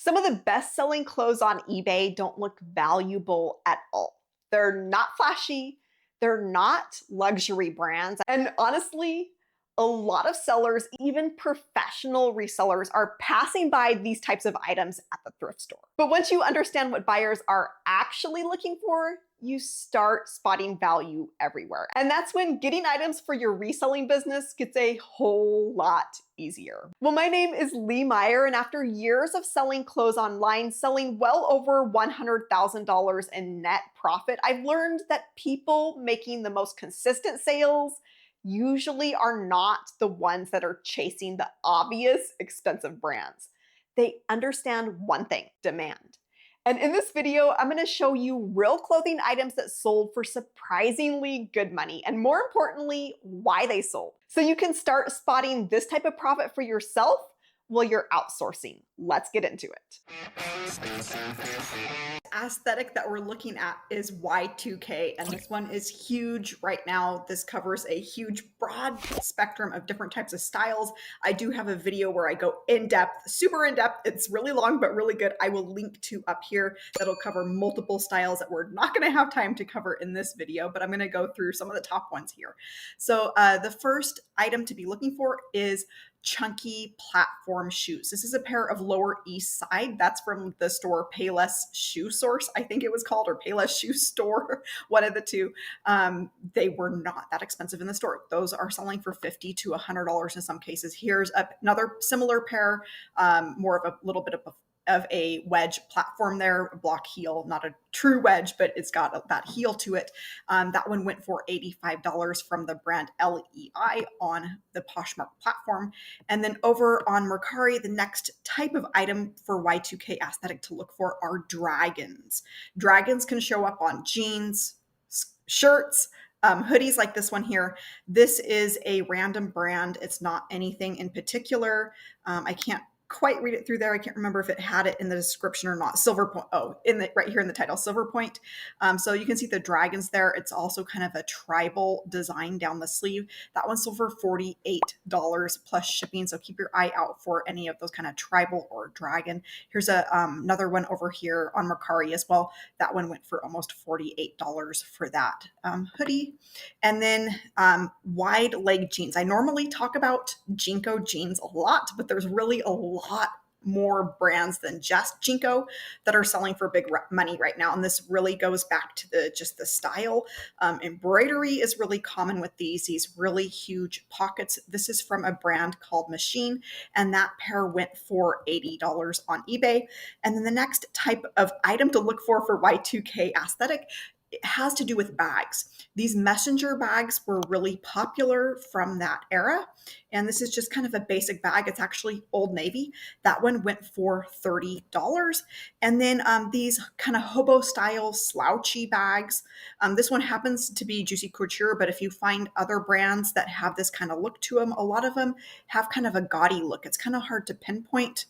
Some of the best-selling clothes on eBay don't look valuable at all. They're not flashy, they're not luxury brands, and honestly, a lot of sellers, even professional resellers, are passing by these types of items at the thrift store. But once you understand what buyers are actually looking for, you start spotting value everywhere. And that's when getting items for your reselling business gets a whole lot easier. Well, my name is LeeMeier, and after years of selling clothes online, selling well over $100,000 in net profit, I've learned that people making the most consistent sales usually are not the ones that are chasing the obvious expensive brands. They understand one thing: demand. And in this video, I'm going to show you real clothing items that sold for surprisingly good money, and more importantly, why they sold. So you can start spotting this type of profit for yourself while you're outsourcing. Let's get into it. Aesthetic that we're looking at is Y2K, and this one is huge right now. This covers a huge broad spectrum of different types of styles. I do have a video where I go in depth, super in depth. It's really long but really good. I will link to up here. That'll cover multiple styles that we're not going to have time to cover in this video, but I'm going to go through some of the top ones here. So the first item to be looking for is chunky platform shoes. This is a pair of Lower East Side. That's from the store Payless Shoe Source, I think it was called, or Payless Shoe Store, one of the two. They were not that expensive in the store. Those are selling for $50 to $100 in some cases. Here's another similar pair, more of a little bit of a wedge platform there, a block heel, not a true wedge, but it's got that heel to it. That one went for $85 from the brand LEI on the Poshmark platform. And then over on Mercari, the next type of item for Y2K aesthetic to look for are dragons. Dragons can show up on jeans, shirts, hoodies like this one here. This is a random brand. It's not anything in particular. I can't quite read it through there. I can't remember if it had it in the description or not. Silver Point. Oh, right here in the title, Silver Point. So you can see the dragons there. It's also kind of a tribal design down the sleeve. That one sold for $48 plus shipping. So keep your eye out for any of those kind of tribal or dragon. Here's another one over here on Mercari as well. That one went for almost $48 for that hoodie. And then wide leg jeans. I normally talk about Jinko jeans a lot, but there's really a lot more brands than just Jinko that are selling for big money right now. And this really goes back to just the style. Embroidery is really common with these really huge pockets. This is from a brand called Machine, and that pair went for $80 on eBay. And then the next type of item to look for Y2K aesthetic, it has to do with bags. These messenger bags were really popular from that era. And this is just kind of a basic bag. It's actually Old Navy. That one went for $30. And then these kind of hobo style slouchy bags. This one happens to be Juicy Couture, but if you find other brands that have this kind of look to them, a lot of them have kind of a gaudy look. It's kind of hard to pinpoint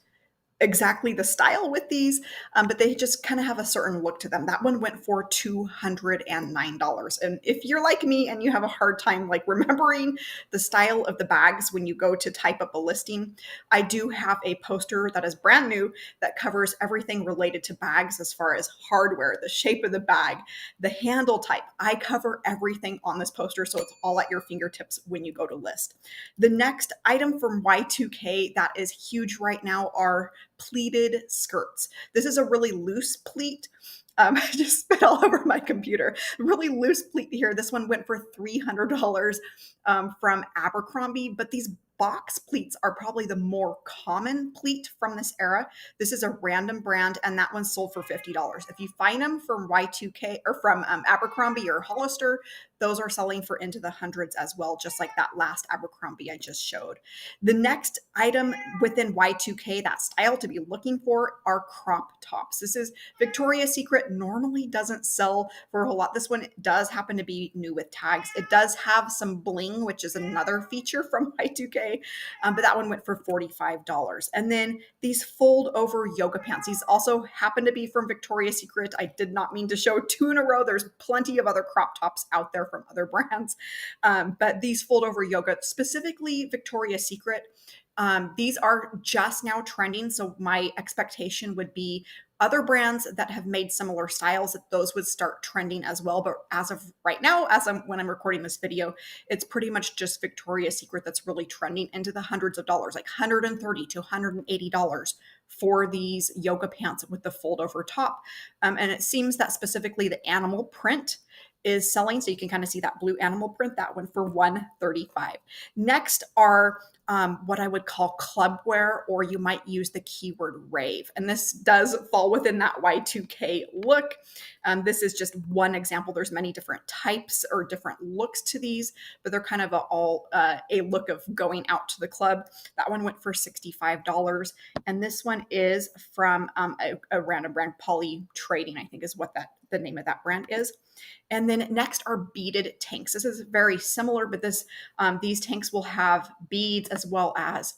exactly the style with these, but they just kind of have a certain look to them. That one went for $209. And if you're like me and you have a hard time like remembering the style of the bags when you go to type up a listing, I do have a poster that is brand new that covers everything related to bags as far as hardware, the shape of the bag, the handle type. I cover everything on this poster, so it's all at your fingertips when you go to list. The next item from Y2K that is huge right now are pleated skirts. This is a really loose pleat. I just spit all over my computer. Really loose pleat here. This one went for $300 from Abercrombie, but these box pleats are probably the more common pleat from this era. This is a random brand, and that one sold for $50. If you find them from Y2K or from Abercrombie or Hollister, those are selling for into the hundreds as well, just like that last Abercrombie I just showed. The next item within Y2K, that style to be looking for, are crop tops. This is Victoria's Secret, normally doesn't sell for a whole lot. This one does happen to be new with tags. It does have some bling, which is another feature from Y2K, but that one went for $45. And then these fold over yoga pants. These also happen to be from Victoria's Secret. I did not mean to show two in a row. There's plenty of other crop tops out there from other brands. But these fold over yoga, specifically Victoria's Secret, These are just now trending, so my expectation would be other brands that have made similar styles, that those would start trending as well. But as of right now, when I'm recording this video, it's pretty much just Victoria's Secret that's really trending into the hundreds of dollars, like $130 to $180 for these yoga pants with the fold over top. And it seems that specifically the animal print is selling. So you can kind of see that blue animal print, that one for $135. Next are what I would call clubwear, or you might use the keyword rave. And this does fall within that Y2K look. This is just one example. There's many different types or different looks to these, but they're kind of a look of going out to the club. That one went for $65. And this one is from a random brand, Poly Trading, I think is what the name of that brand is. And then next are beaded tanks. This is very similar, but these tanks will have beads as well as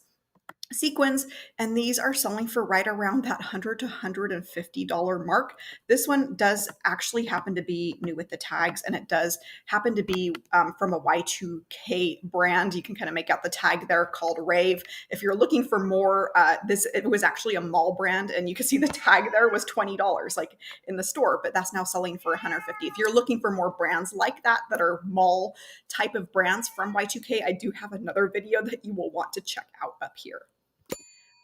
sequins, and these are selling for right around that $100 to $150 mark. This one does actually happen to be new with the tags, and it does happen to be from a Y2K brand. You can kind of make out the tag there called Rave. If you're looking for more, it was actually a mall brand, and you can see the tag there was $20 like in the store, but that's now selling for $150. If you're looking for more brands like that are mall type of brands from Y2K, I do have another video that you will want to check out up here.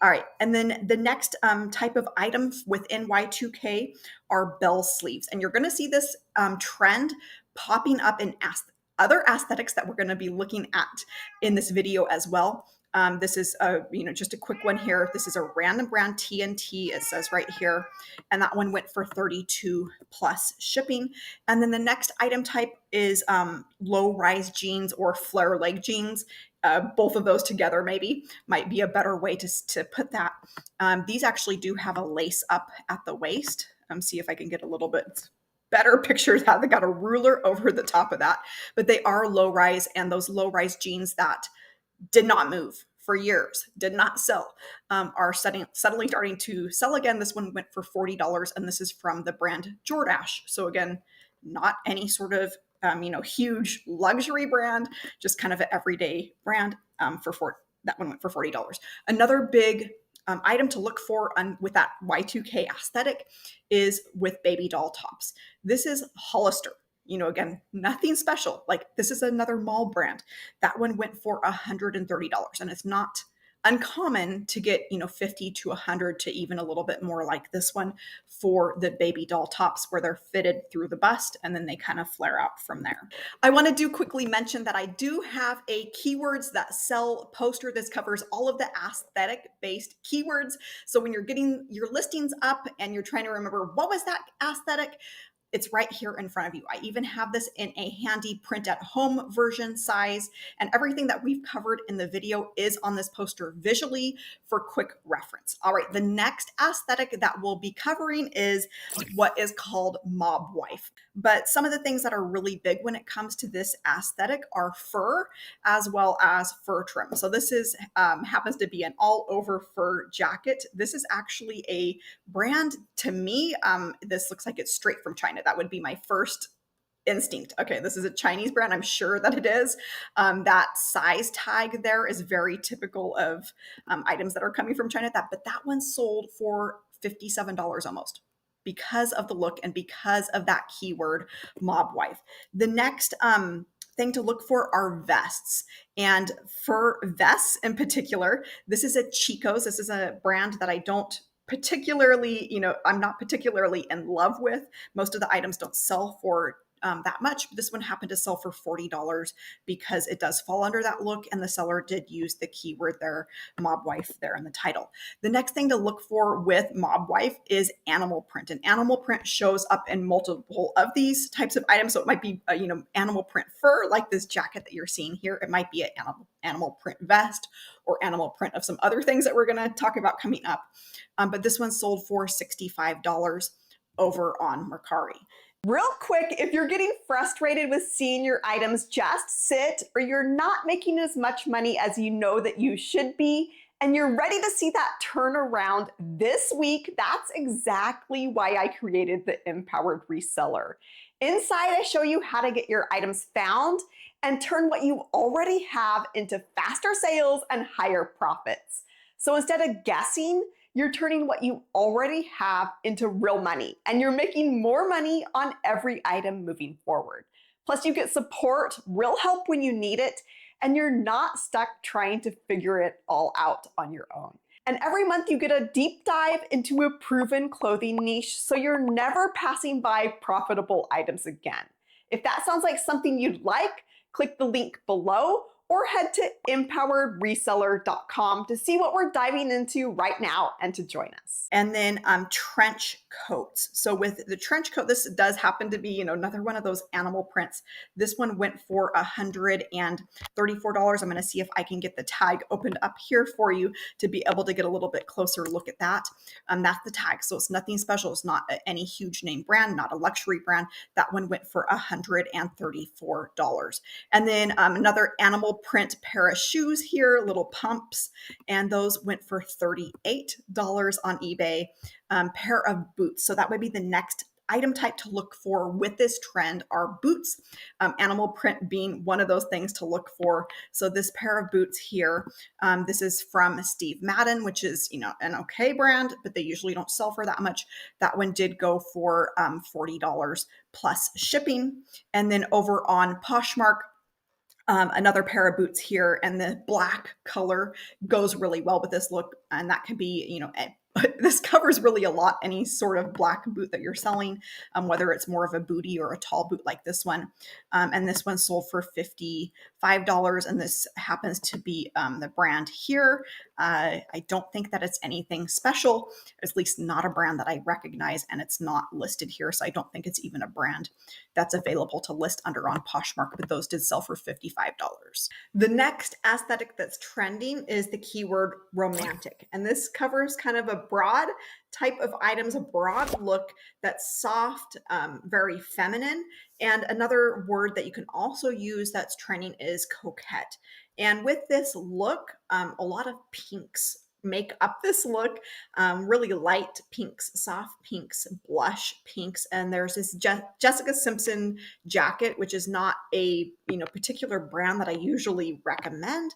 All right, and then the next type of item within Y2K are bell sleeves. And you're gonna see this trend popping up in other aesthetics that we're gonna be looking at in this video as well. This is just a quick one here. This is a random brand, TNT, it says right here. And that one went for 32 plus shipping. And then the next item type is low-rise jeans or flare leg jeans. Both of those together maybe might be a better way to put that. These actually do have a lace up at the waist. See if I can get a little bit better picture of that. They got a ruler over the top of that, but they are low rise, and those low rise jeans that did not move for years, did not sell, are suddenly starting to sell again. This one went for $40, and this is from the brand Jordache. So again, not any sort of huge luxury brand, just kind of an everyday brand. That one went for $40. Another big item to look for with that Y2K aesthetic is with baby doll tops. This is Hollister. Again, nothing special. Like, this is another mall brand. That one went for $130, and it's not uncommon to get 50 to 100 to even a little bit more like this one for the baby doll tops, where they're fitted through the bust and then they kind of flare out from there. I want to quickly mention that I do have a keywords that sell poster. This covers all of the aesthetic based keywords. So when you're getting your listings up and you're trying to remember what was that aesthetic, it's right here in front of you. I even have this in a handy print at home version size, and everything that we've covered in the video is on this poster visually for quick reference. All right, the next aesthetic that we'll be covering is what is called mob wife. But some of the things that are really big when it comes to this aesthetic are fur as well as fur trim. So this happens to be an all over fur jacket. This is actually a brand, to me, this looks like it's straight from China. That would be my first instinct. Okay, this is a Chinese brand. I'm sure that it is. That size tag there is very typical of items that are coming from China. But that one sold for $57 almost, because of the look and because of that keyword mob wife. The next thing to look for are vests, and for vests in particular, this is a Chico's. This is a brand that I don't particularly, I'm not particularly in love with. Most of the items don't sell for that much, but this one happened to sell for $40 because it does fall under that look, and the seller did use the keyword there, mob wife, there in the title. The next thing to look for with mob wife is animal print, and animal print shows up in multiple of these types of items. So it might be animal print fur, like this jacket that you're seeing here. It might be an animal print vest, or animal print of some other things that we're going to talk about coming up. But this one sold for $65 over on Mercari. Real quick, if you're getting frustrated with seeing your items just sit, or you're not making as much money as you know that you should be, and you're ready to see that turn around this week, that's exactly why I created the Empowered Reseller. Inside, I show you how to get your items found and turn what you already have into faster sales and higher profits. So instead of guessing, you're turning what you already have into real money, and you're making more money on every item moving forward. Plus, you get support, real help when you need it, and you're not stuck trying to figure it all out on your own. And every month you get a deep dive into a proven clothing niche, so you're never passing by profitable items again. If that sounds like something you'd like, click the link below or head to empoweredreseller.com to see what we're diving into right now and to join us. And then trench coats. So with the trench coat, this does happen to be, another one of those animal prints. This one went for $134. I'm going to see if I can get the tag opened up here for you to be able to get a little bit closer look at that. That's the tag. So it's nothing special. It's not any huge name brand, not a luxury brand. That one went for $134. And then another animal print pair of shoes here, little pumps, and those went for $38 on eBay. Pair of boots. So that would be the next item type to look for with this trend are boots, animal print being one of those things to look for. So this pair of boots here, this is from Steve Madden, which is, an okay brand, but they usually don't sell for that much. That one did go for $40 plus shipping. And then over on Poshmark, another pair of boots here, and the black color goes really well with this look. And that can be, this covers really a lot, any sort of black boot that you're selling, whether it's more of a booty or a tall boot like this one. And this one sold for $55. And this happens to be the brand here. I don't think that it's anything special, at least not a brand that I recognize, and it's not listed here. So I don't think it's even a brand that's available to list under on Poshmark, but those did sell for $55. The next aesthetic that's trending is the keyword romantic. And this covers kind of a broad type of items, a broad look that's soft, very feminine. And another word that you can also use that's trending is coquette. And with this look, a lot of pinks make up this look, really light pinks, soft pinks, blush pinks. And there's this Jessica Simpson jacket, which is not a particular brand that I usually recommend.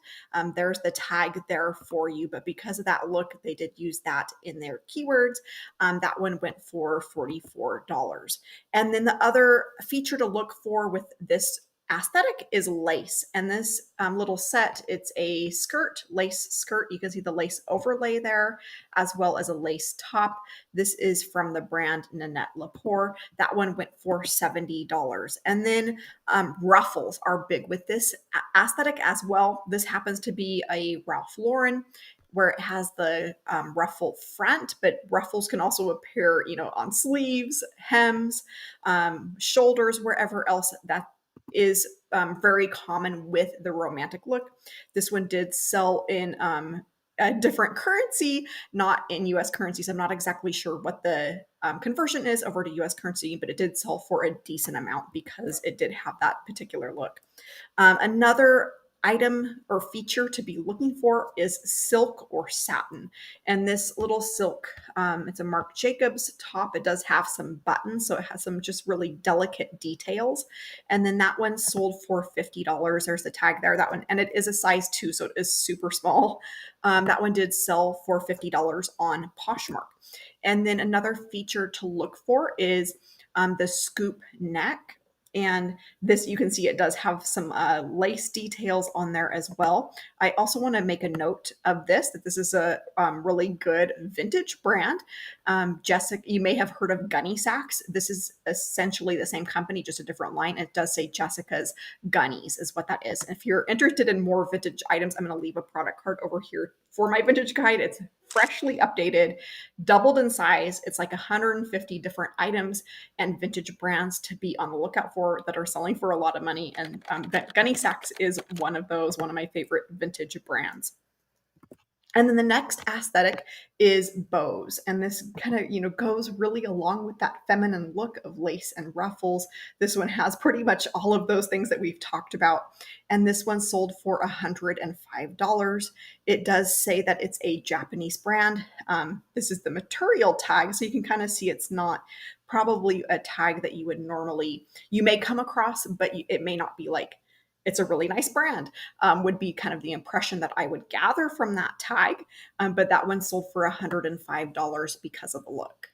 There's the tag there for you, but because of that look, they did use that in their keywords. That one went for $44. And then the other feature to look for with this aesthetic is lace. And this little set, it's a skirt, lace skirt. You can see the lace overlay there, as well as a lace top. This is from the brand Nanette Lepore. That one went for $70. And then ruffles are big with this aesthetic as well. This happens to be a Ralph Lauren, where it has the ruffle front, but ruffles can also appear, on sleeves, hems, shoulders, wherever else that is very common with the romantic look. This one did sell in a different currency, not in US currency. So I'm not exactly sure what the conversion is over to US currency, but it did sell for a decent amount because it did have that particular look. Another item or feature to be looking for is silk or satin. And this little silk, it's a Marc Jacobs top. It does have some buttons, so it has some just really delicate details. And then that one sold for $50. There's the tag there, that one. And it is a size 2, so it is super small. That one did sell for $50 on Poshmark. And then another feature to look for is the scoop neck. And this, you can see it does have some lace details on there as well. I also want to make a note of this, that this is a really good vintage brand. Jessica, you may have heard of Gunny Sacks. This is essentially the same company, just a different line. It does say Jessica's Gunnies is what that is. And if you're interested in more vintage items, I'm going to leave a product card over here for my vintage guide. It's freshly updated, doubled in size. It's like 150 different items and vintage brands to be on the lookout for that are selling for a lot of money. And Gunny Sacks is one of those, one of my favorite vintage brands. And then the next aesthetic is bows. And this kind of, goes really along with that feminine look of lace and ruffles. This one has pretty much all of those things that we've talked about. And this one sold for $105. It does say that it's a Japanese brand. This is the material tag. So you can kind of see it's not probably a tag that you may come across, but it may not be like, it's a really nice brand, would be kind of the impression that I would gather from that tag. But that one sold for $105 because of the look.